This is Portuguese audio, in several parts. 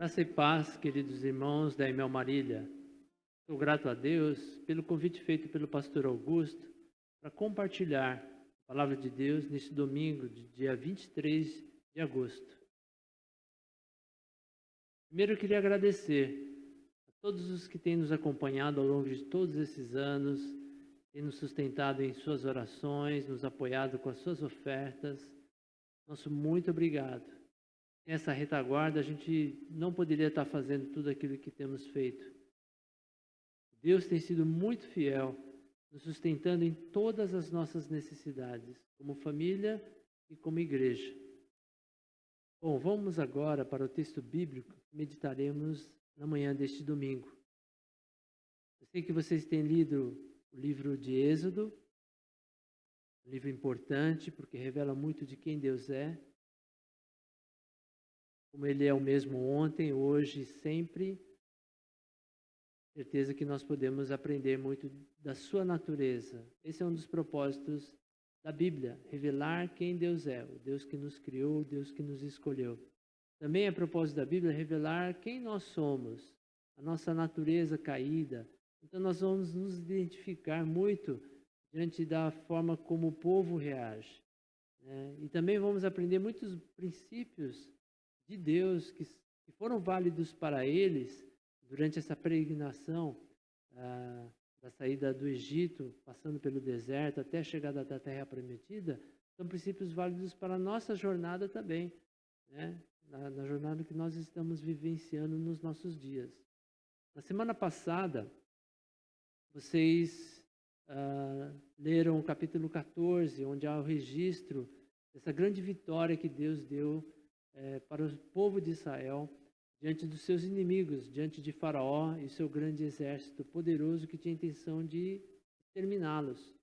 Graça e paz, queridos irmãos da Emel Marília. Sou grato a Deus pelo convite feito pelo pastor Augusto para compartilhar a palavra de Deus neste domingo, dia 23 de agosto. Primeiro eu queria agradecer a todos os que têm nos acompanhado ao longo de todos esses anos, têm nos sustentado em suas orações, nos apoiado com as suas ofertas. Nosso muito obrigado. Essa retaguarda, a gente não poderia estar fazendo tudo aquilo que temos feito. Deus tem sido muito fiel, nos sustentando em todas as nossas necessidades, como família e como igreja. Bom, vamos agora para o texto bíblico que meditaremos na manhã deste domingo. Eu sei que vocês têm lido o livro de Êxodo, um livro importante porque revela muito de quem Deus é, como Ele é o mesmo ontem, hoje e sempre. Certeza que nós podemos aprender muito da sua natureza. Esse é um dos propósitos da Bíblia, revelar quem Deus é, o Deus que nos criou, o Deus que nos escolheu. Também é propósito da Bíblia revelar quem nós somos, a nossa natureza caída. Então nós vamos nos identificar muito diante da forma como o povo reage, né? E também vamos aprender muitos princípios de Deus que foram válidos para eles durante essa peregrinação da saída do Egito, passando pelo deserto até a chegada da Terra Prometida. São princípios válidos para a nossa jornada também, né? Na jornada que nós estamos vivenciando nos nossos dias. Na semana passada, vocês leram o capítulo 14, onde há o registro dessa grande vitória que Deus deu para o povo de Israel diante dos seus inimigos, diante de Faraó e seu grande exército poderoso que tinha a intenção de exterminá-los.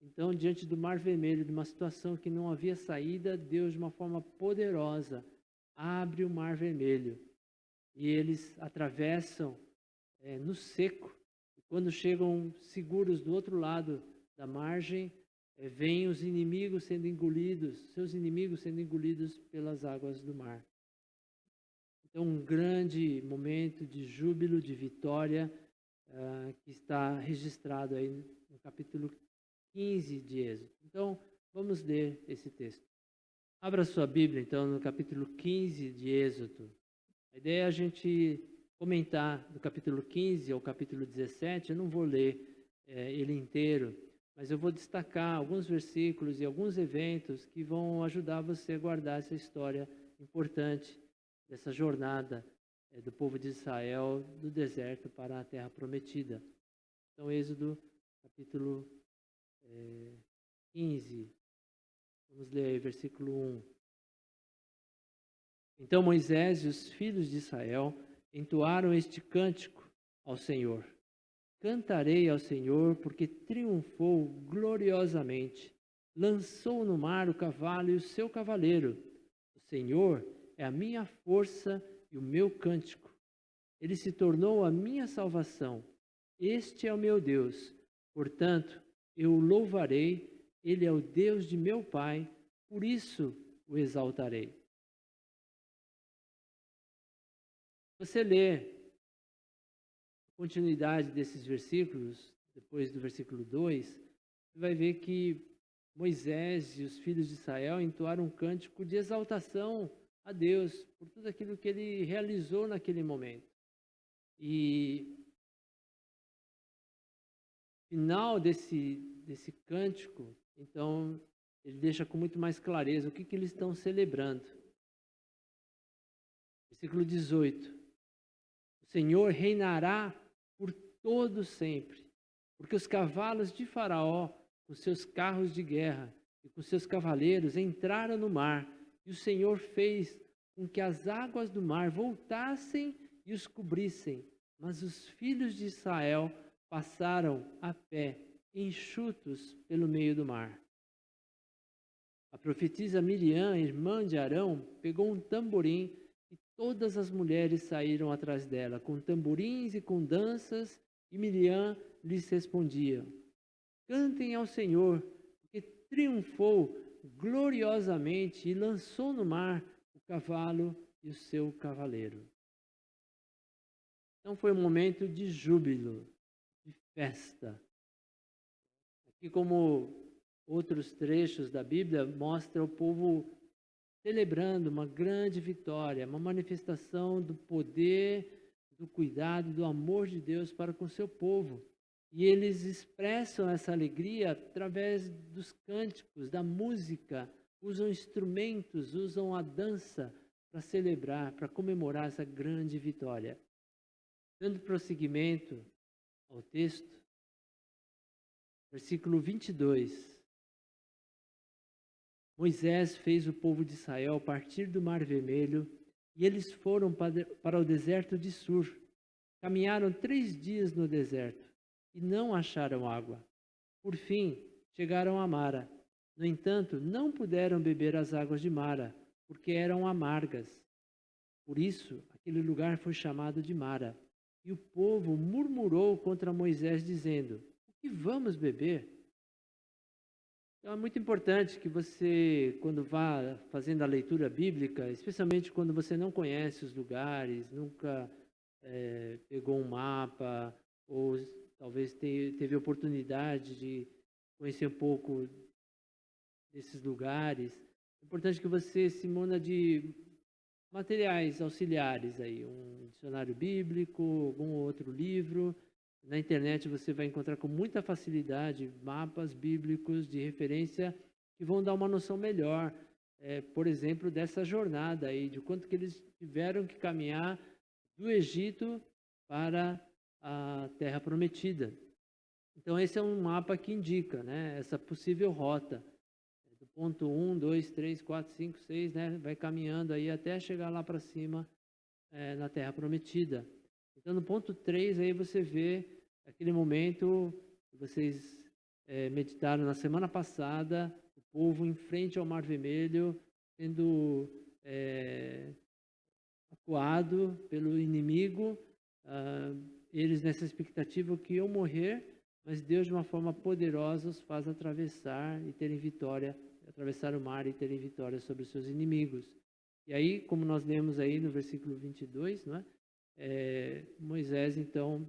Então, diante do Mar Vermelho, de uma situação que não havia saída, Deus, de uma forma poderosa, abre o Mar Vermelho e eles atravessam no seco. E quando chegam seguros do outro lado da margem, vêm os inimigos sendo engolidos, seus inimigos sendo engolidos pelas águas do mar. Então, um grande momento de júbilo, de vitória, que está registrado aí no capítulo 15 de Êxodo. Então, vamos ler esse texto. Abra sua Bíblia, então, no capítulo 15 de Êxodo. A ideia é a gente comentar do capítulo 15 ao capítulo 17. Eu não vou ler ele inteiro, mas eu vou destacar alguns versículos e alguns eventos que vão ajudar você a guardar essa história importante dessa jornada do povo de Israel do deserto para a Terra Prometida. Então, Êxodo, capítulo 15. Vamos ler aí, versículo 1. Então Moisés e os filhos de Israel entoaram este cântico ao Senhor. Cantarei ao Senhor, porque triunfou gloriosamente. Lançou no mar o cavalo e o seu cavaleiro. O Senhor é a minha força e o meu cântico. Ele se tornou a minha salvação. Este é o meu Deus. Portanto, eu o louvarei. Ele é o Deus de meu Pai, por isso o exaltarei. Você lê a continuidade desses versículos, depois do versículo 2, você vai ver que Moisés e os filhos de Israel entoaram um cântico de exaltação a Deus por tudo aquilo que ele realizou naquele momento. E no final desse cântico, então, ele deixa com muito mais clareza o que eles estão celebrando. Versículo 18. O Senhor reinará por todo sempre, porque os cavalos de Faraó, com seus carros de guerra e com seus cavaleiros, entraram no mar, e o Senhor fez com que as águas do mar voltassem e os cobrissem. Mas os filhos de Israel passaram a pé, enxutos pelo meio do mar. A profetisa Miriam, irmã de Arão, pegou um tamborim e todas as mulheres saíram atrás dela, com tamborins e com danças, e Miriam lhes respondia: Cantem ao Senhor, porque triunfou gloriosamente e lançou no mar o cavalo e o seu cavaleiro. Então foi um momento de júbilo, de festa. Aqui, como outros trechos da Bíblia, mostra o povo celebrando uma grande vitória, uma manifestação do poder, do cuidado, do amor de Deus para com o seu povo. E eles expressam essa alegria através dos cânticos, da música, usam instrumentos, usam a dança para celebrar, para comemorar essa grande vitória. Dando prosseguimento ao texto, versículo 22. Moisés fez o povo de Israel partir do Mar Vermelho e eles foram para o deserto de Sur. Caminharam 3 dias no deserto e não acharam água. Por fim, chegaram a Mara. No entanto, não puderam beber as águas de Mara, porque eram amargas. Por isso, aquele lugar foi chamado de Mara. E o povo murmurou contra Moisés, dizendo: o que vamos beber? Então é muito importante que você, quando vá fazendo a leitura bíblica, especialmente quando você não conhece os lugares, nunca pegou um mapa, ou talvez teve oportunidade de conhecer um pouco desses lugares, é importante que você se muna de materiais auxiliares aí, um dicionário bíblico, algum outro livro. Na internet você vai encontrar com muita facilidade mapas bíblicos de referência que vão dar uma noção melhor, por exemplo, dessa jornada aí, de quanto que eles tiveram que caminhar do Egito para a Terra Prometida. Então esse é um mapa que indica, né, essa possível rota. Do ponto 1, 2, 3, 4, 5, 6, né, vai caminhando aí até chegar lá para cima, na Terra Prometida. Então, no ponto 3, aí você vê aquele momento que vocês meditaram na semana passada, o povo em frente ao Mar Vermelho, sendo acuado pelo inimigo, eles nessa expectativa que iam morrer, mas Deus, de uma forma poderosa, os faz atravessar e terem vitória, atravessar o mar e terem vitória sobre os seus inimigos. E aí, como nós lemos aí no versículo 22, não é? Moisés, então,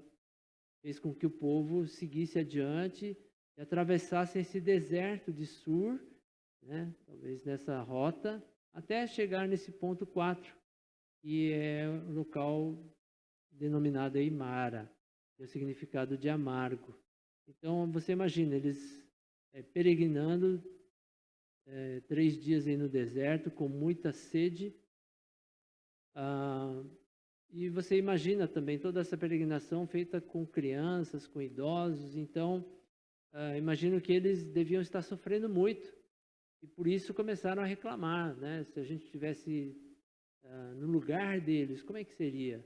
fez com que o povo seguisse adiante e atravessasse esse deserto de Sur, né? Talvez nessa rota, até chegar nesse ponto 4, que é o local denominado aí Mara, que é o significado de amargo. Então, você imagina, eles peregrinando 3 dias aí no deserto, com muita sede. E você imagina também toda essa peregrinação feita com crianças, com idosos. Então, imagino que eles deviam estar sofrendo muito. E por isso começaram a reclamar, né? Se a gente estivesse no lugar deles, como é que seria?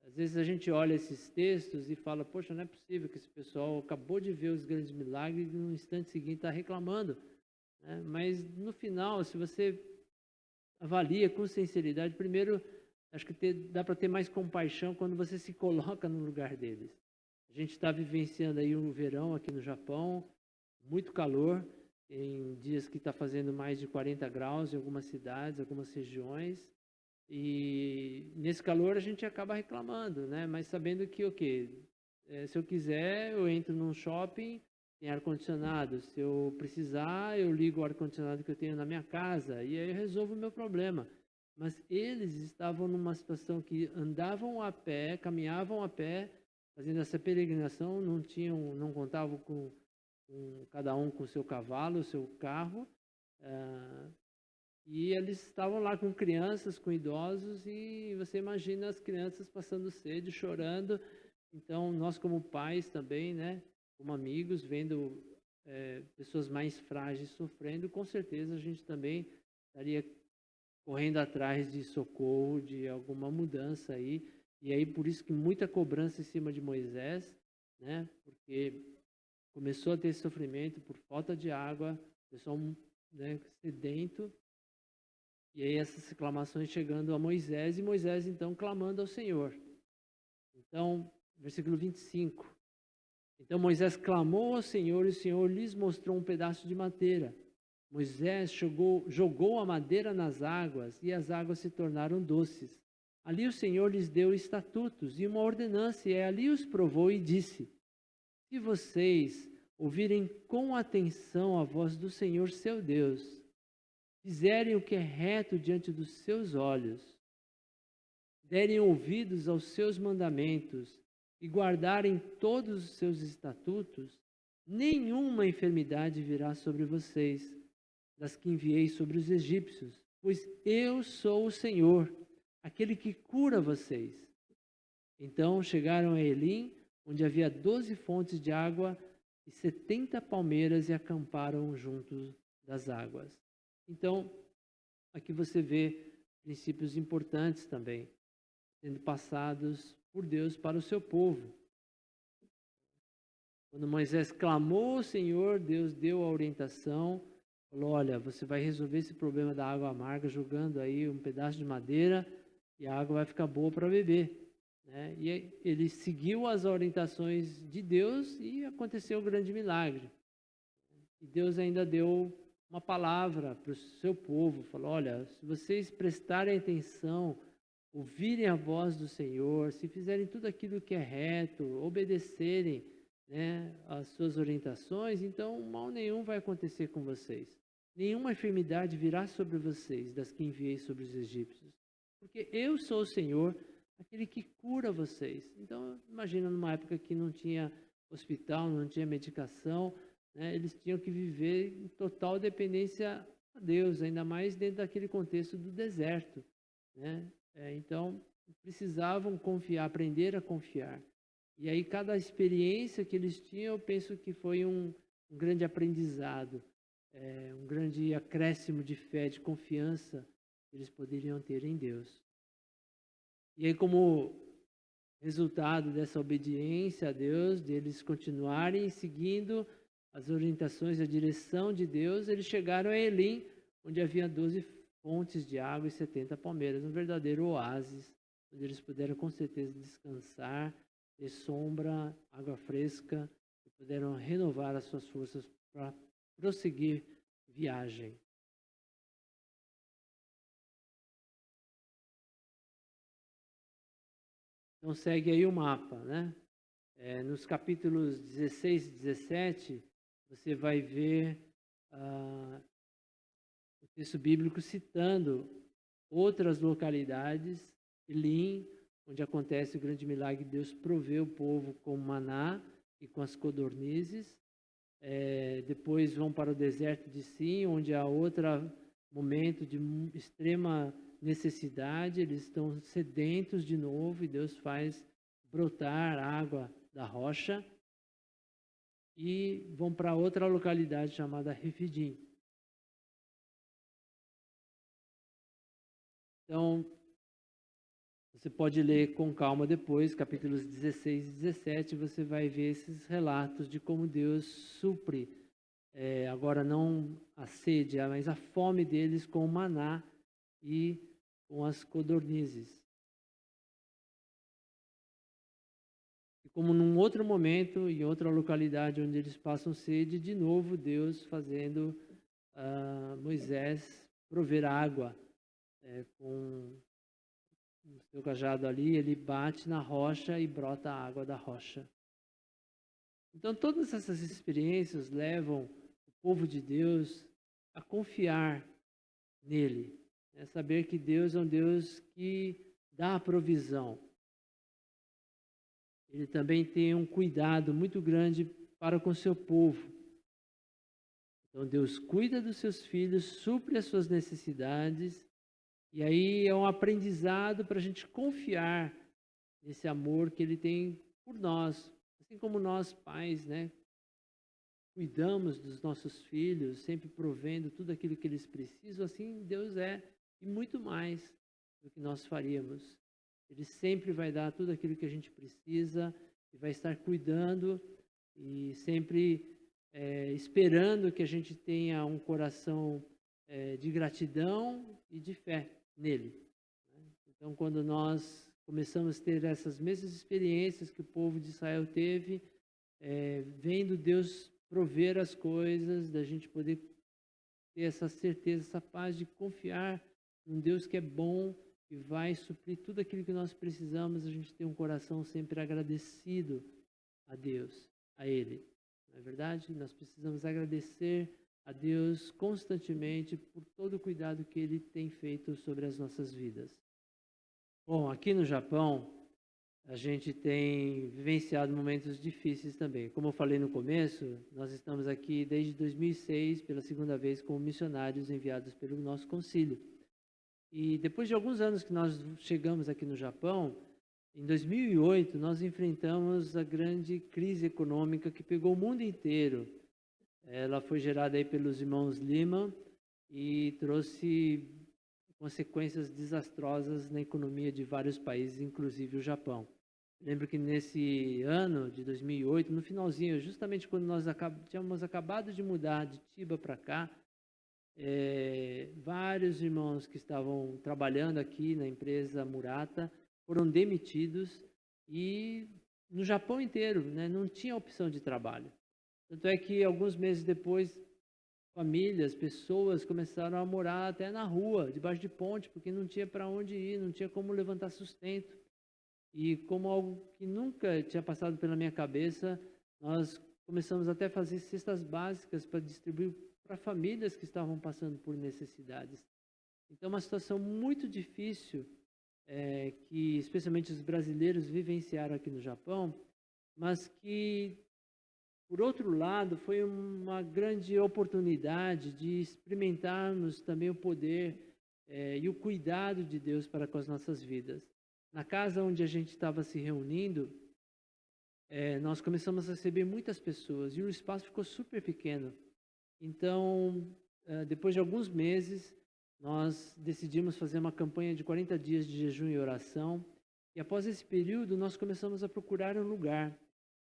Às vezes a gente olha esses textos e fala, poxa, não é possível que esse pessoal acabou de ver os grandes milagres e no instante seguinte está reclamando. Né? Mas no final, se você avalia com sinceridade, primeiro, acho que dá para ter mais compaixão quando você se coloca no lugar deles. A gente está vivenciando aí um verão aqui no Japão, muito calor, em dias que está fazendo mais de 40 graus em algumas cidades, algumas regiões. E nesse calor a gente acaba reclamando, né? Mas sabendo que, se eu quiser, eu entro num shopping, tem ar-condicionado. Se eu precisar, eu ligo o ar-condicionado que eu tenho na minha casa e aí eu resolvo o meu problema. Mas eles estavam numa situação que andavam a pé, caminhavam a pé, fazendo essa peregrinação, não contavam com cada um com o seu cavalo, o seu carro. E eles estavam lá com crianças, com idosos, e você imagina as crianças passando sede, chorando. Então, nós como pais também, né, como amigos, vendo pessoas mais frágeis sofrendo, com certeza a gente também estaria correndo atrás de socorro, de alguma mudança aí. E aí, por isso que muita cobrança em cima de Moisés, né, porque começou a ter esse sofrimento por falta de água, o pessoal, né, sedento. E aí essas reclamações chegando a Moisés, e Moisés então clamando ao Senhor. Então, versículo 25. Então Moisés clamou ao Senhor, e o Senhor lhes mostrou um pedaço de madeira. Moisés jogou a madeira nas águas, e as águas se tornaram doces. Ali o Senhor lhes deu estatutos e uma ordenança, e ali os provou e disse: se vocês ouvirem com atenção a voz do Senhor seu Deus, fizerem o que é reto diante dos seus olhos, derem ouvidos aos seus mandamentos e guardarem todos os seus estatutos, nenhuma enfermidade virá sobre vocês, das que enviei sobre os egípcios, pois eu sou o Senhor, aquele que cura vocês. Então chegaram a Elim, onde havia 12 fontes de água e 70 palmeiras, e acamparam junto das águas. Então, aqui você vê princípios importantes também, sendo passados por Deus para o seu povo. Quando Moisés clamou ao Senhor, Deus deu a orientação, falou: olha, você vai resolver esse problema da água amarga jogando aí um pedaço de madeira e a água vai ficar boa para beber. Né? E ele seguiu as orientações de Deus e aconteceu um grande milagre. E Deus ainda deu uma palavra para o seu povo, falou: olha, se vocês prestarem atenção, ouvirem a voz do Senhor, se fizerem tudo aquilo que é reto, obedecerem, né, as suas orientações, então mal nenhum vai acontecer com vocês. Nenhuma enfermidade virá sobre vocês, das que enviei sobre os egípcios. Porque eu sou o Senhor, aquele que cura vocês. Então, imagina numa época que não tinha hospital, não tinha medicação, né, eles tinham que viver em total dependência a Deus, ainda mais dentro daquele contexto do deserto. Né? Então, precisavam confiar, aprender a confiar. E aí, cada experiência que eles tinham, eu penso que foi um grande aprendizado, um grande acréscimo de fé, de confiança que eles poderiam ter em Deus. E aí, como resultado dessa obediência a Deus, de eles continuarem seguindo as orientações e a direção de Deus, eles chegaram a Elim, onde havia 12 fontes de água e 70 palmeiras, um verdadeiro oásis, onde eles puderam com certeza descansar, ter sombra, água fresca, e puderam renovar as suas forças para prosseguir viagem. Então segue aí o mapa, né? Nos capítulos 16 e 17, você vai ver o texto bíblico citando outras localidades, Elim, onde acontece o grande milagre, Deus provê o povo com maná e com as codornizes. Depois vão para o deserto de Sim, onde há outro momento de extrema necessidade, eles estão sedentos de novo e Deus faz brotar água da rocha. E vão para outra localidade chamada Refidim. Então, você pode ler com calma depois, capítulos 16 e 17, você vai ver esses relatos de como Deus supre, agora não a sede, mas a fome deles com o maná e com as codornizes. E como num outro momento, em outra localidade onde eles passam sede, de novo Deus fazendo Moisés prover água com o seu cajado ali, ele bate na rocha e brota a água da rocha. Então todas essas experiências levam o povo de Deus a confiar nele, saber que Deus é um Deus que dá a provisão. Ele também tem um cuidado muito grande para com o seu povo. Então Deus cuida dos seus filhos, supre as suas necessidades, e aí é um aprendizado para a gente confiar nesse amor que Ele tem por nós. Assim como nós pais, né, cuidamos dos nossos filhos, sempre provendo tudo aquilo que eles precisam, assim Deus é, e muito mais do que nós faríamos. Ele sempre vai dar tudo aquilo que a gente precisa e vai estar cuidando e sempre esperando que a gente tenha um coração de gratidão e de fé nele. Então, quando nós começamos a ter essas mesmas experiências que o povo de Israel teve, vendo Deus prover as coisas, da gente poder ter essa certeza, essa paz de confiar num Deus que é bom, que vai suprir tudo aquilo que nós precisamos. A gente tem um coração sempre agradecido a Deus, a Ele. Não é verdade? Nós precisamos agradecer a Deus constantemente por todo o cuidado que Ele tem feito sobre as nossas vidas. Bom, aqui no Japão, a gente tem vivenciado momentos difíceis também. Como eu falei no começo, nós estamos aqui desde 2006, pela segunda vez, como missionários enviados pelo nosso concílio. E depois de alguns anos que nós chegamos aqui no Japão, em 2008, nós enfrentamos a grande crise econômica que pegou o mundo inteiro. Ela foi gerada aí pelos irmãos Lehman e trouxe consequências desastrosas na economia de vários países, inclusive o Japão. Lembro que nesse ano de 2008, no finalzinho, justamente quando nós tínhamos acabado de mudar de Chiba para cá, vários irmãos que estavam trabalhando aqui na empresa Murata foram demitidos e no Japão inteiro, né, não tinha opção de trabalho. Tanto é que alguns meses depois, famílias, pessoas começaram a morar até na rua, debaixo de ponte, porque não tinha para onde ir, não tinha como levantar sustento. E como algo que nunca tinha passado pela minha cabeça, nós começamos até a fazer cestas básicas para distribuir para famílias que estavam passando por necessidades. Então, uma situação muito difícil, que especialmente os brasileiros vivenciaram aqui no Japão, mas que, por outro lado, foi uma grande oportunidade de experimentarmos também o poder e o cuidado de Deus para com as nossas vidas. Na casa onde a gente estava se reunindo, nós começamos a receber muitas pessoas e o espaço ficou super pequeno. Então, depois de alguns meses, nós decidimos fazer uma campanha de 40 dias de jejum e oração. E após esse período, nós começamos a procurar um lugar.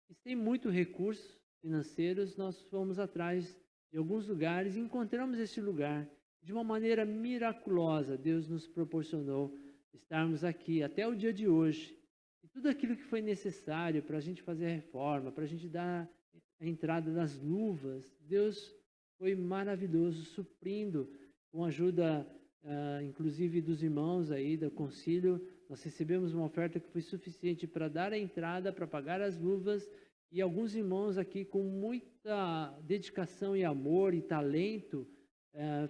E sem muito recursos financeiros, nós fomos atrás de alguns lugares e encontramos esse lugar. De uma maneira miraculosa, Deus nos proporcionou estarmos aqui até o dia de hoje. E tudo aquilo que foi necessário para a gente fazer a reforma, para a gente dar a entrada das luvas, Deus foi maravilhoso, suprindo com a ajuda, inclusive, dos irmãos aí do concílio. Nós recebemos uma oferta que foi suficiente para dar a entrada, para pagar as luvas, e alguns irmãos aqui com muita dedicação e amor e talento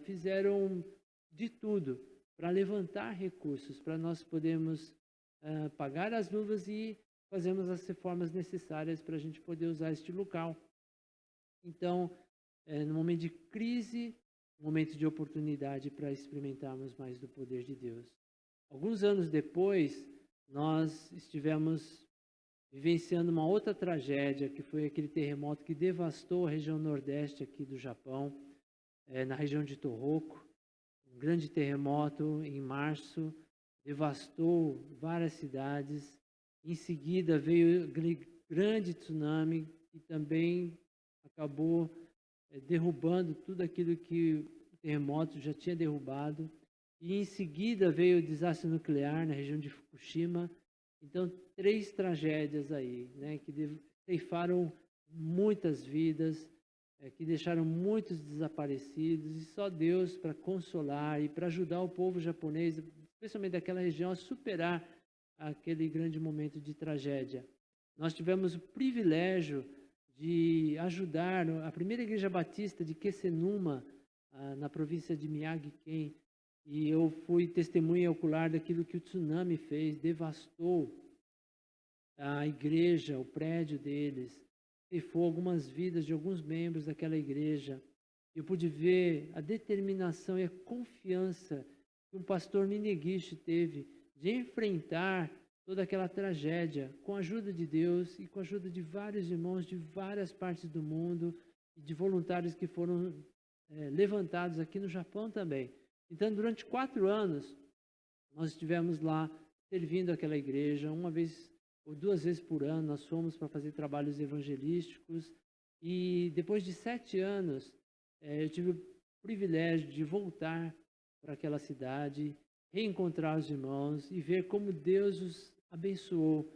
fizeram de tudo para levantar recursos, para nós podermos pagar as luvas e fazermos as reformas necessárias para a gente poder usar este local. Então, no momento de crise, momento de oportunidade para experimentarmos mais do poder de Deus. Alguns anos depois, nós estivemos vivenciando uma outra tragédia, que foi aquele terremoto que devastou a região nordeste aqui do Japão, na região de Tohoku. Um grande terremoto em março, devastou várias cidades. Em seguida veio grande tsunami que também acabou derrubando tudo aquilo que o terremoto já tinha derrubado. E em seguida veio o desastre nuclear na região de Fukushima. Então, 3 tragédias aí, né, que ceifaram muitas vidas, que deixaram muitos desaparecidos, e só Deus para consolar e para ajudar o povo japonês, especialmente daquela região, a superar aquele grande momento de tragédia. Nós tivemos o privilégio de ajudar a primeira igreja batista de Kesenuma, na província de Miyagi-Ken, e eu fui testemunha ocular daquilo que o tsunami fez, devastou a igreja, o prédio deles, ceifou algumas vidas de alguns membros daquela igreja. Eu pude ver a determinação e a confiança que um pastor Minegishi teve de enfrentar toda aquela tragédia com a ajuda de Deus e com a ajuda de vários irmãos de várias partes do mundo e de voluntários que foram levantados aqui no Japão também. Então, durante 4 anos, nós estivemos lá servindo aquela igreja. Uma vez ou 2 vezes por ano, nós fomos para fazer trabalhos evangelísticos. E depois de 7 anos, eu tive o privilégio de voltar para aquela cidade, reencontrar os irmãos e ver como Deus os abençoou.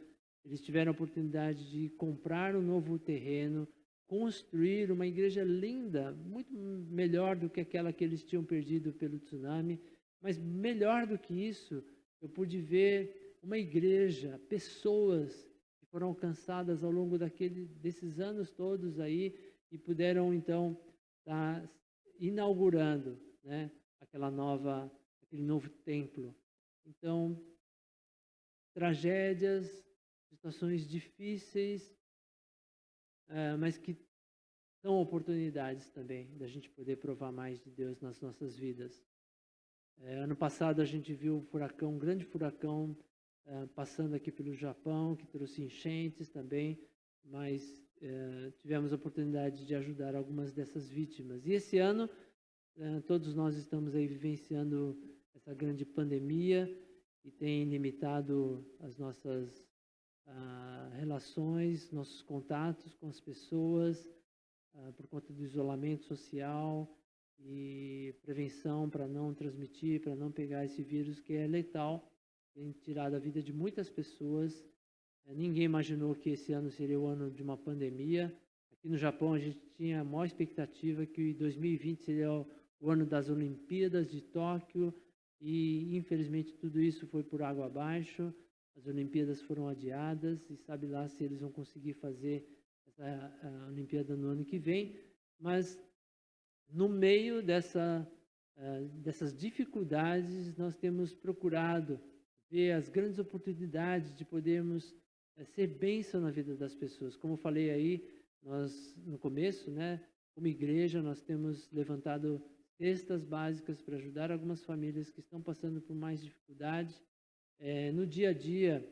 Eles tiveram a oportunidade de comprar um novo terreno, construir uma igreja linda, muito melhor do que aquela que eles tinham perdido pelo tsunami, mas melhor do que isso, eu pude ver uma igreja, pessoas que foram alcançadas ao longo desses anos todos aí e puderam então estar inaugurando, né, aquele novo templo. Então, tragédias, situações difíceis, mas que são oportunidades também da gente poder provar mais de Deus nas nossas vidas. Ano passado a gente viu um grande furacão passando aqui pelo Japão, que trouxe enchentes também, mas tivemos a oportunidade de ajudar algumas dessas vítimas. E esse ano, todos nós estamos aí vivenciando essa grande pandemia e tem limitado as nossas relações, nossos contatos com as pessoas, por conta do isolamento social e prevenção para não transmitir, para não pegar esse vírus que é letal, tem tirado a vida de muitas pessoas. Ninguém imaginou que esse ano seria o ano de uma pandemia. Aqui no Japão a gente tinha a maior expectativa que 2020 seria o ano das Olimpíadas de Tóquio e infelizmente tudo isso foi por água abaixo. As Olimpíadas foram adiadas e sabe lá se eles vão conseguir fazer essa Olimpíada no ano que vem, mas no meio dessas dificuldades nós temos procurado ver as grandes oportunidades de podermos ser bênção na vida das pessoas. Como eu falei aí, nós no começo, né, como igreja, nós temos levantado cestas básicas para ajudar algumas famílias que estão passando por mais dificuldade. No dia a dia,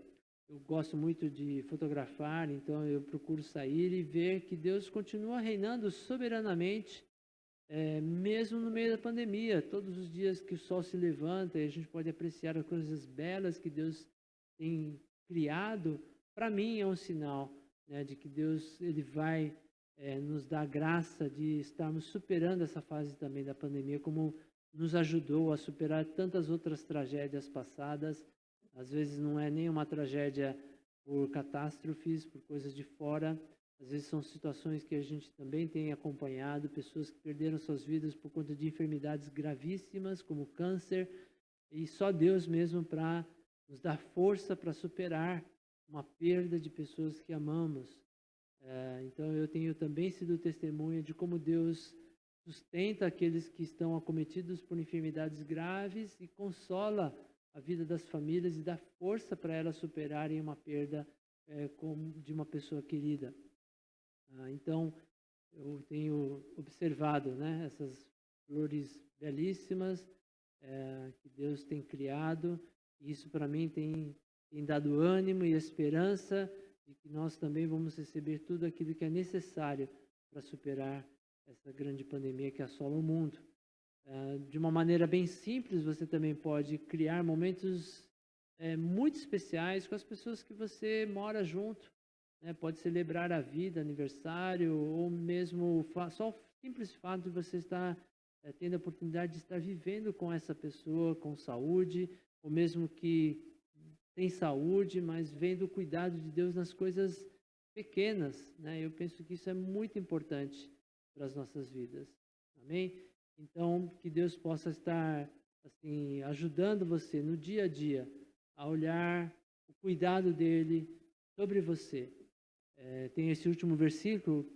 eu gosto muito de fotografar, então eu procuro sair e ver que Deus continua reinando soberanamente, mesmo no meio da pandemia. Todos os dias que o sol se levanta e a gente pode apreciar as coisas belas que Deus tem criado, para mim é um sinal, né, de que Deus ele vai nos dar graça de estarmos superando essa fase também da pandemia, como nos ajudou a superar tantas outras tragédias passadas. Às vezes não é nem uma tragédia por catástrofes, por coisas de fora. Às vezes são situações que a gente também tem acompanhado, pessoas que perderam suas vidas por conta de enfermidades gravíssimas, como câncer, e só Deus mesmo para nos dar força para superar uma perda de pessoas que amamos. Então eu tenho também sido testemunha de como Deus sustenta aqueles que estão acometidos por enfermidades graves e consola a vida das famílias e dá força para elas superarem uma perda de uma pessoa querida. Então, eu tenho observado, né, essas flores belíssimas que Deus tem criado, e isso para mim tem dado ânimo e esperança de que nós também vamos receber tudo aquilo que é necessário para superar essa grande pandemia que assola o mundo. De uma maneira bem simples, você também pode criar momentos muito especiais com as pessoas que você mora junto. Né? Pode celebrar a vida, aniversário, ou mesmo só o simples fato de você estar tendo a oportunidade de estar vivendo com essa pessoa com saúde, ou mesmo que tem saúde, mas vendo o cuidado de Deus nas coisas pequenas. Né? Eu penso que isso é muito importante para as nossas vidas. Amém? Então, que Deus possa estar assim, ajudando você no dia a dia a olhar o cuidado dele sobre você. Tem esse último versículo,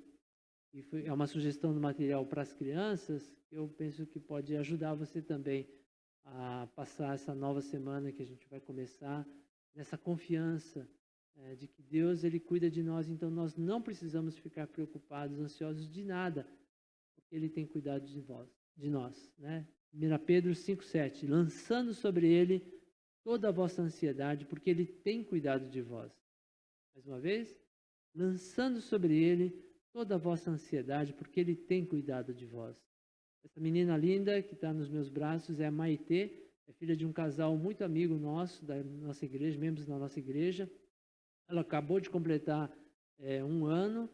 que é uma sugestão do material para as crianças, que eu penso que pode ajudar você também a passar essa nova semana que a gente vai começar, nessa confiança de que Deus ele cuida de nós, então nós não precisamos ficar preocupados, ansiosos de nada, porque Ele tem cuidado de nós. Né? 1 Pedro 5,7, lançando sobre Ele toda a vossa ansiedade, porque Ele tem cuidado de vós. Mais uma vez, lançando sobre Ele toda a vossa ansiedade, porque Ele tem cuidado de vós. Essa menina linda que está nos meus braços é a Maitê, é filha de um casal muito amigo nosso, da nossa igreja, membros da nossa igreja. Ela acabou de completar 1 ano,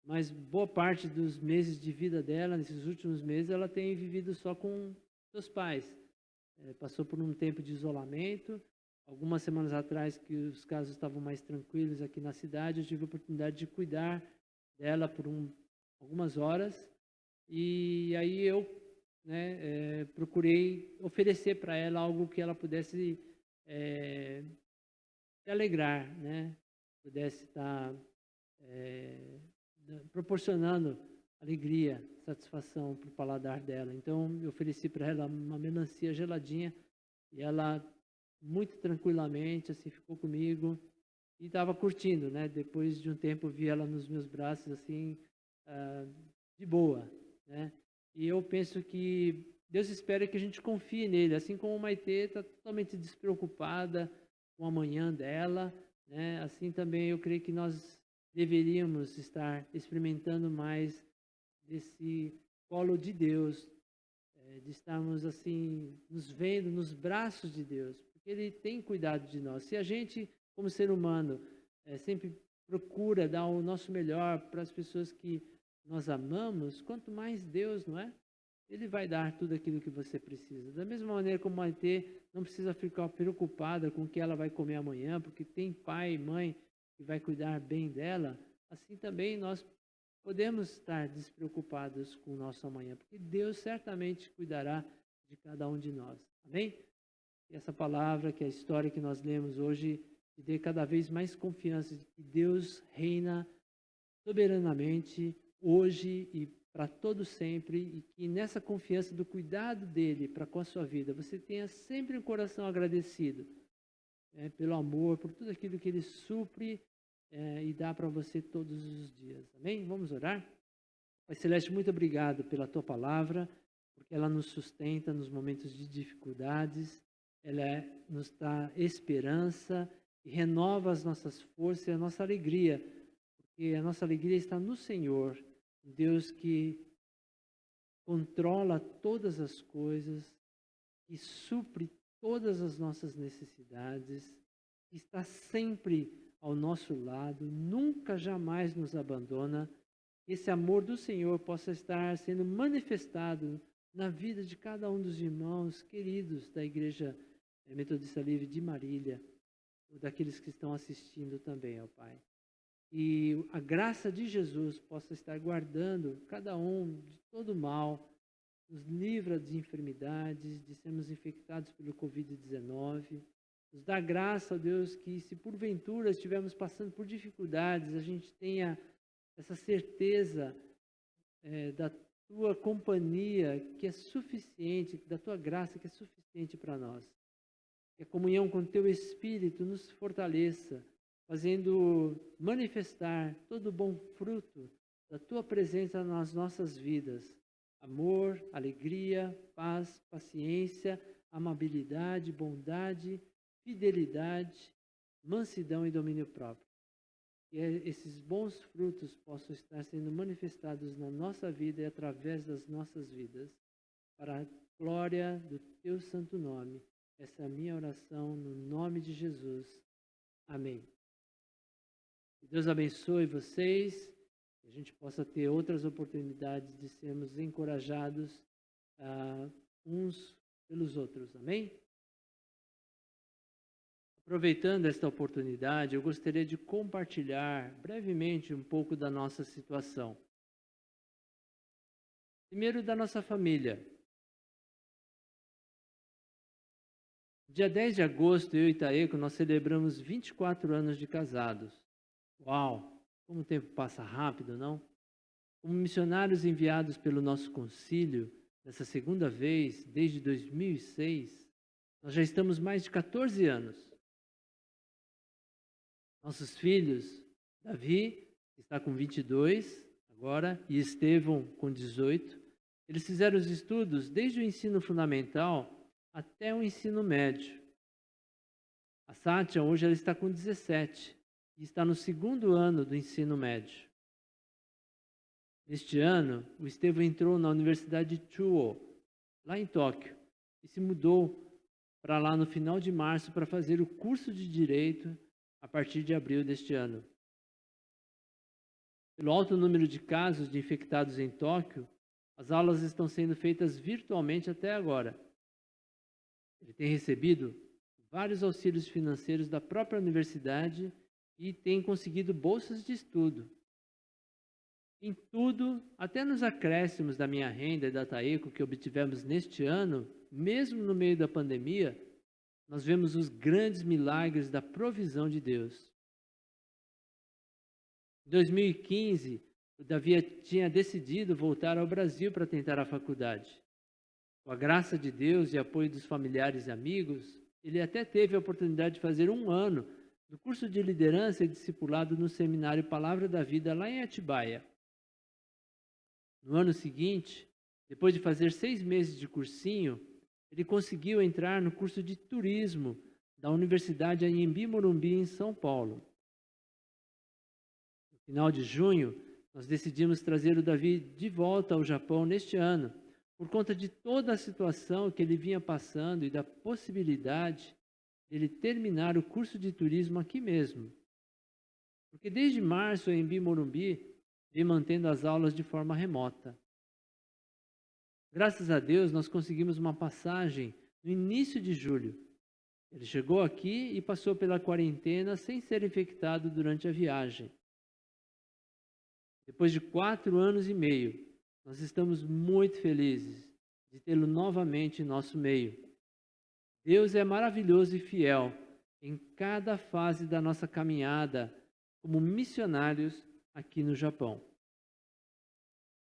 mas boa parte dos meses de vida dela, nesses últimos meses, ela tem vivido só com seus pais. Passou por um tempo de isolamento. Algumas semanas atrás, que os casos estavam mais tranquilos aqui na cidade, eu tive a oportunidade de cuidar dela por algumas horas. E aí eu procurei oferecer para ela algo que ela pudesse se alegrar, né? Pudesse estar proporcionando alegria, satisfação para o paladar dela. Então, eu ofereci para ela uma melancia geladinha e ela, muito tranquilamente, assim, ficou comigo e estava curtindo, né? Depois de um tempo, vi ela nos meus braços, assim, de boa, né? E eu penso que Deus espera que a gente confie nele, assim como a Maitê está totalmente despreocupada com o amanhã dela, né? Assim também eu creio que nós deveríamos estar experimentando mais desse colo de Deus, de estarmos assim, nos vendo nos braços de Deus, porque Ele tem cuidado de nós. Se a gente, como ser humano, sempre procura dar o nosso melhor para as pessoas que nós amamos, quanto mais Deus, não é? Ele vai dar tudo aquilo que você precisa. Da mesma maneira como a Maitê não precisa ficar preocupada com o que ela vai comer amanhã, porque tem pai e mãe que vai cuidar bem dela, assim também nós podemos estar despreocupados com o nosso amanhã, porque Deus certamente cuidará de cada um de nós. Amém? E essa palavra, que é a história que nós lemos hoje, te dê cada vez mais confiança de que Deus reina soberanamente hoje e para todo sempre, e que nessa confiança do cuidado dele para com a sua vida, você tenha sempre um coração agradecido pelo amor, por tudo aquilo que ele supre e dá para você todos os dias. Amém? Vamos orar? Pai Celeste, muito obrigado pela tua palavra, porque ela nos sustenta nos momentos de dificuldades, ela nos dá esperança e renova as nossas forças e a nossa alegria, porque a nossa alegria está no Senhor, Deus que controla todas as coisas, que supre todas as nossas necessidades, que está sempre ao nosso lado, nunca jamais nos abandona. Esse amor do Senhor possa estar sendo manifestado na vida de cada um dos irmãos queridos da Igreja Metodista Livre de Marília, ou daqueles que estão assistindo também, ó Pai. E a graça de Jesus possa estar guardando cada um de todo mal, nos livra de enfermidades, de sermos infectados pelo Covid-19. Nos dá graça, ó Deus, que se porventura estivermos passando por dificuldades, a gente tenha essa certeza da tua companhia que é suficiente, da tua graça que é suficiente para nós. Que a comunhão com o teu Espírito nos fortaleça, fazendo manifestar todo o bom fruto da tua presença nas nossas vidas. Amor, alegria, paz, paciência, amabilidade, bondade, fidelidade, mansidão e domínio próprio. Que esses bons frutos possam estar sendo manifestados na nossa vida e através das nossas vidas, para a glória do teu santo nome. Essa é a minha oração no nome de Jesus. Amém. Que Deus abençoe vocês, que a gente possa ter outras oportunidades de sermos encorajados uns pelos outros. Amém? Aproveitando esta oportunidade, eu gostaria de compartilhar brevemente um pouco da nossa situação. Primeiro, da nossa família. Dia 10 de agosto, eu e Taeko, nós celebramos 24 anos de casados. Uau! Como o tempo passa rápido, não? Como missionários enviados pelo nosso concílio, nessa segunda vez, desde 2006, nós já estamos mais de 14 anos. Nossos filhos, Davi, que está com 22 agora, e Estevão, com 18, eles fizeram os estudos desde o ensino fundamental até o ensino médio. A Sátia, hoje, ela está com 17 e está no segundo ano do ensino médio. Neste ano, o Estevão entrou na Universidade de Chuo, lá em Tóquio, e se mudou para lá no final de março para fazer o curso de Direito a partir de abril deste ano. Pelo alto número de casos de infectados em Tóquio, as aulas estão sendo feitas virtualmente até agora. Ele tem recebido vários auxílios financeiros da própria universidade e tem conseguido bolsas de estudo. Em tudo, até nos acréscimos da minha renda e da Taeko que obtivemos neste ano, mesmo no meio da pandemia, nós vemos os grandes milagres da provisão de Deus. Em 2015, o Davi tinha decidido voltar ao Brasil para tentar a faculdade. Com a graça de Deus e apoio dos familiares e amigos, ele até teve a oportunidade de fazer 1 ano do curso de liderança e discipulado no seminário Palavra da Vida, lá em Atibaia. No ano seguinte, depois de fazer 6 meses de cursinho, ele conseguiu entrar no curso de turismo da Universidade Anhembi Morumbi, em São Paulo. No final de junho, nós decidimos trazer o Davi de volta ao Japão neste ano, por conta de toda a situação que ele vinha passando e da possibilidade de ele terminar o curso de turismo aqui mesmo. Porque desde março, a Anhembi Morumbi vem mantendo as aulas de forma remota. Graças a Deus, nós conseguimos uma passagem no início de julho. Ele chegou aqui e passou pela quarentena sem ser infectado durante a viagem. Depois de 4 anos e meio, nós estamos muito felizes de tê-lo novamente em nosso meio. Deus é maravilhoso e fiel em cada fase da nossa caminhada como missionários aqui no Japão.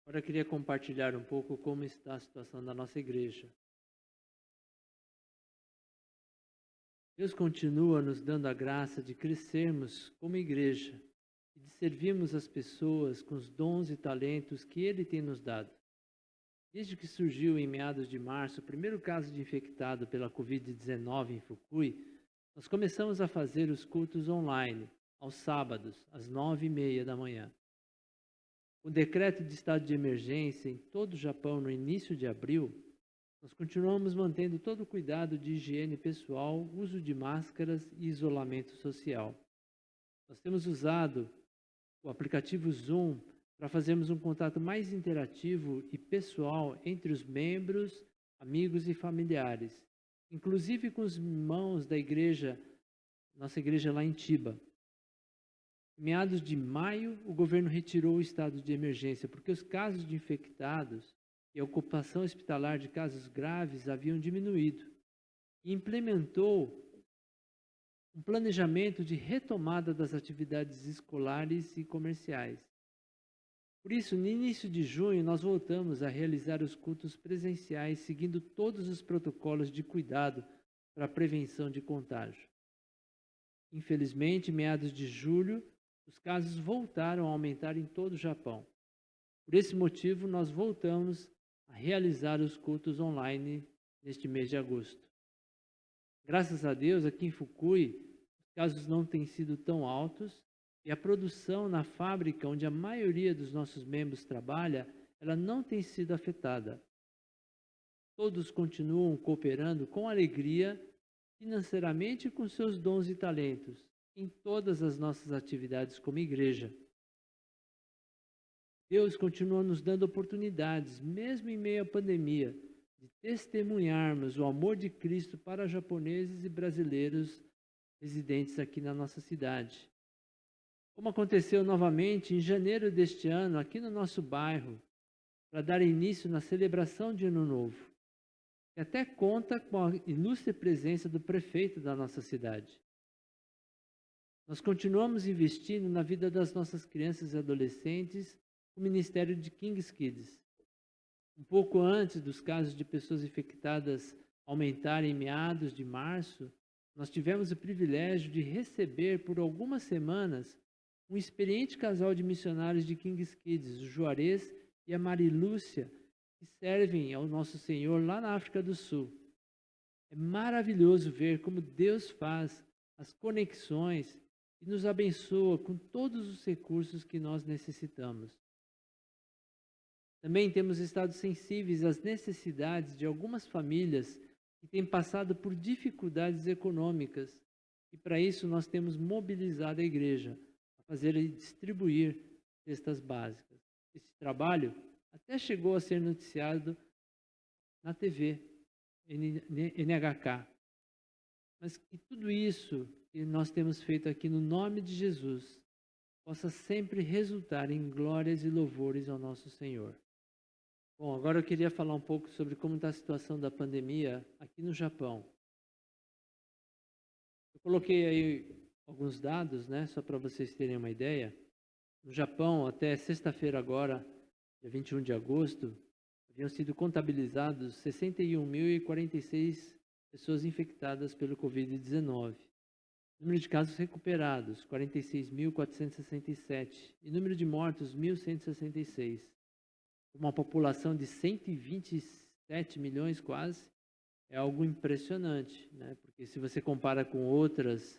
Agora eu queria compartilhar um pouco como está a situação da nossa igreja. Deus continua nos dando a graça de crescermos como igreja e de servirmos as pessoas com os dons e talentos que Ele tem nos dado. Desde que surgiu em meados de março o primeiro caso de infectado pela Covid-19 em Fukui, nós começamos a fazer os cultos online, aos sábados, às 9h30 da manhã. Com o decreto de estado de emergência em todo o Japão no início de abril, nós continuamos mantendo todo o cuidado de higiene pessoal, uso de máscaras e isolamento social. Nós temos usado o aplicativo Zoom para fazermos um contato mais interativo e pessoal entre os membros, amigos e familiares, inclusive com os irmãos da igreja, nossa igreja lá em Chiba. Em meados de maio, o governo retirou o estado de emergência porque os casos de infectados e a ocupação hospitalar de casos graves haviam diminuído e implementou um planejamento de retomada das atividades escolares e comerciais. Por isso, no início de junho, nós voltamos a realizar os cultos presenciais, seguindo todos os protocolos de cuidado para a prevenção de contágio. Infelizmente, em meados de julho, os casos voltaram a aumentar em todo o Japão. Por esse motivo, nós voltamos a realizar os cultos online neste mês de agosto. Graças a Deus, aqui em Fukui, os casos não têm sido tão altos e a produção na fábrica onde a maioria dos nossos membros trabalha, ela não tem sido afetada. Todos continuam cooperando com alegria, financeiramente e com seus dons e talentos, em todas as nossas atividades como igreja. Deus continua nos dando oportunidades, mesmo em meio à pandemia, de testemunharmos o amor de Cristo para japoneses e brasileiros residentes aqui na nossa cidade. Como aconteceu novamente em janeiro deste ano, aqui no nosso bairro, para dar início na celebração de Ano Novo, que até conta com a ilustre presença do prefeito da nossa cidade. Nós continuamos investindo na vida das nossas crianças e adolescentes com o Ministério de King's Kids. Um pouco antes dos casos de pessoas infectadas aumentarem em meados de março, nós tivemos o privilégio de receber por algumas semanas um experiente casal de missionários de King's Kids, o Juarez e a Marilúcia, que servem ao nosso Senhor lá na África do Sul. É maravilhoso ver como Deus faz as conexões e nos abençoa com todos os recursos que nós necessitamos. Também temos estado sensíveis às necessidades de algumas famílias que têm passado por dificuldades econômicas e para isso nós temos mobilizado a igreja a fazer e distribuir cestas básicas. Esse trabalho até chegou a ser noticiado na TV, NHK. Mas que tudo isso que nós temos feito aqui no nome de Jesus possa sempre resultar em glórias e louvores ao nosso Senhor. Bom, agora eu queria falar um pouco sobre como está a situação da pandemia aqui no Japão. Coloquei aí alguns dados, né, só para vocês terem uma ideia. No Japão, até sexta-feira agora, dia 21 de agosto, haviam sido contabilizados 61.046 pessoas infectadas pelo Covid-19. Número de casos recuperados, 46.467. E número de mortos, 1.166. Uma população de 127 milhões quase, é algo impressionante, né? Porque se você compara com outros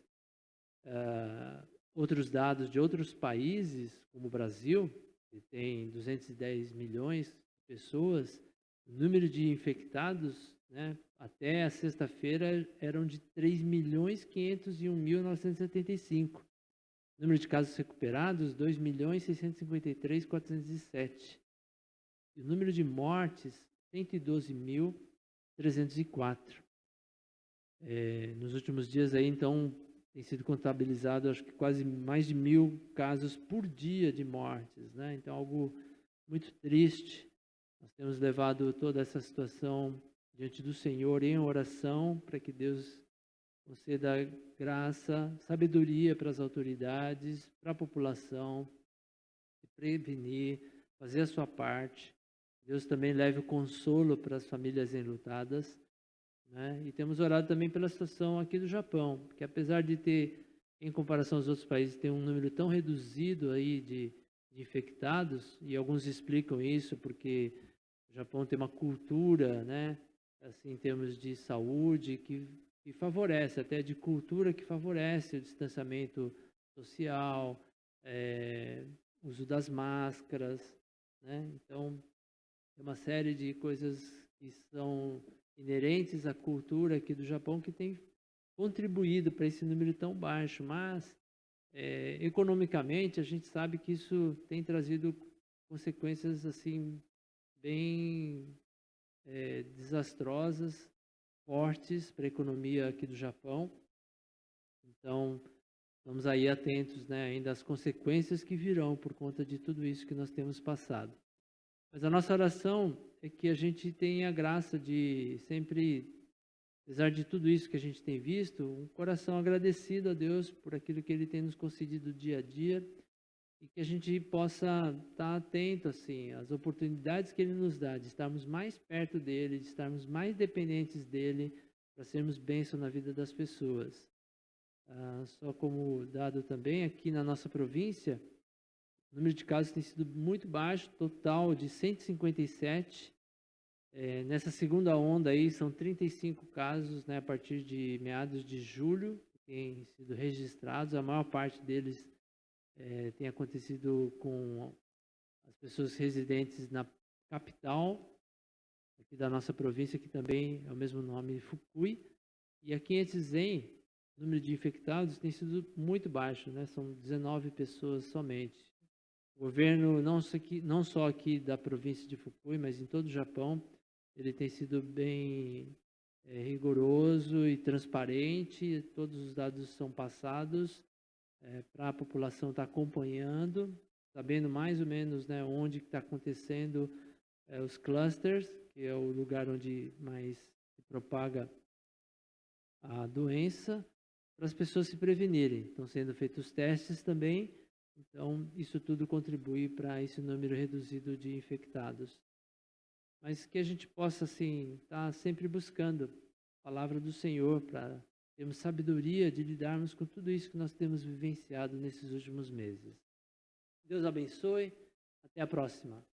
dados de outros países, como o Brasil, que tem 210 milhões de pessoas, o número de infectados, né, até a sexta-feira eram de 3.501.975. Número de casos recuperados, 2.653.407. E o número de mortes, 112.304. Nos últimos dias aí, então, tem sido contabilizado, acho que quase mais de 1.000 casos por dia de mortes, né? Então, algo muito triste. Nós temos levado toda essa situação diante do Senhor em oração, para que Deus conceda graça, sabedoria para as autoridades, para a população, se prevenir, fazer a sua parte. Deus também leve o consolo para as famílias enlutadas, né? E temos orado também pela situação aqui do Japão, porque apesar de ter, em comparação aos outros países, ter um número tão reduzido aí de infectados, e alguns explicam isso porque o Japão tem uma cultura, né, assim, em termos de saúde, que favorece, até de cultura que favorece o distanciamento social, uso das máscaras, né? Então, é uma série de coisas que são inerentes à cultura aqui do Japão que tem contribuído para esse número tão baixo, mas economicamente a gente sabe que isso tem trazido consequências assim bem desastrosas, fortes para a economia aqui do Japão. Então, estamos aí atentos, né, ainda às consequências que virão por conta de tudo isso que nós temos passado. Mas a nossa oração é que a gente tenha a graça de sempre, apesar de tudo isso que a gente tem visto, um coração agradecido a Deus por aquilo que Ele tem nos concedido dia a dia e que a gente possa estar atento assim às oportunidades que Ele nos dá de estarmos mais perto dEle, de estarmos mais dependentes dEle para sermos bênção na vida das pessoas. Só como dado também, aqui na nossa província, o número de casos tem sido muito baixo, total de 157. Nessa segunda onda aí, são 35 casos, né, a partir de meados de julho, que têm sido registrados. A maior parte deles tem acontecido com as pessoas residentes na capital, aqui da nossa província, que também é o mesmo nome, Fukui. E aqui em Echizen, o número de infectados tem sido muito baixo, né? São 19 pessoas somente. O governo, não só aqui da província de Fukui, mas em todo o Japão, ele tem sido bem rigoroso e transparente. Todos os dados são passados para a população estar acompanhando, sabendo mais ou menos, né, onde está acontecendo os clusters, que é o lugar onde mais se propaga a doença, para as pessoas se prevenirem. Estão sendo feitos testes também. Então, isso tudo contribui para esse número reduzido de infectados. Mas que a gente possa, assim, estar sempre buscando a palavra do Senhor para termos sabedoria de lidarmos com tudo isso que nós temos vivenciado nesses últimos meses. Deus abençoe. Até a próxima.